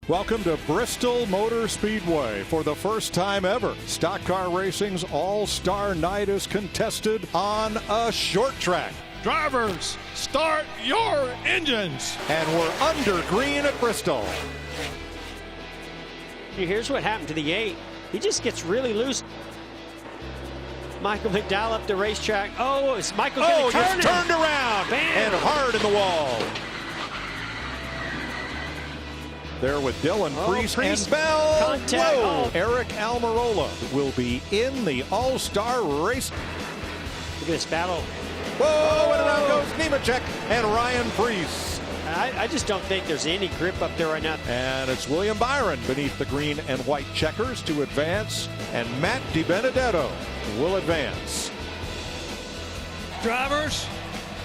Welcome to Bristol Motor Speedway. For the first time ever, stock car racing's All-Star Night is contested on a short track. Drivers, start your engines. And we're under green at Bristol. Here's what happened to the 8. He just gets really loose. Michael McDowell up the racetrack. Oh, is Michael going to turn it? Turned around. Bam. And hard in the wall. There with Dylan Priest and Bell. Contact. Whoa. ARIC ALMIROLA will be in the All-Star Race. Look at this battle. Whoa, and around goes Nemechek and Ryan Priest. I just don't think there's any grip up there right now. And it's William Byron beneath the green and white checkers to advance. And Matt DiBenedetto will advance. Drivers,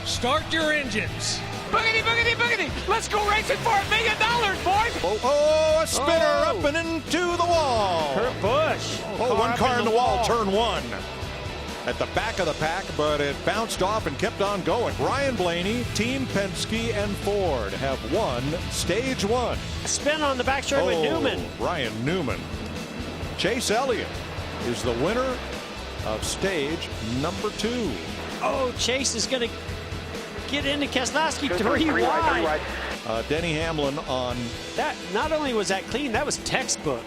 start your engines. Boogity, boogity, boogity. Let's go racing for $1 million, boys. Oh, a spinner up and into the wall. Kurt Busch. One car in the wall, turn one. At the back of the pack, but it bounced off and kept on going. Ryan Blaney, Team Penske, and Ford have won stage one. Spin on the back straight with Newman. Ryan Newman. Chase Elliott is the winner of stage number 2. Oh, Chase is going to get into Keselowski 3 wide. Denny Hamlin on. That not only was that clean, that was textbook.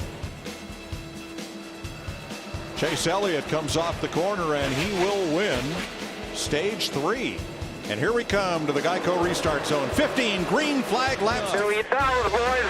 Chase Elliott comes off the corner and he will win stage 3. And here we come to the Geico restart zone. 15 green flag laps. 2,000, boys.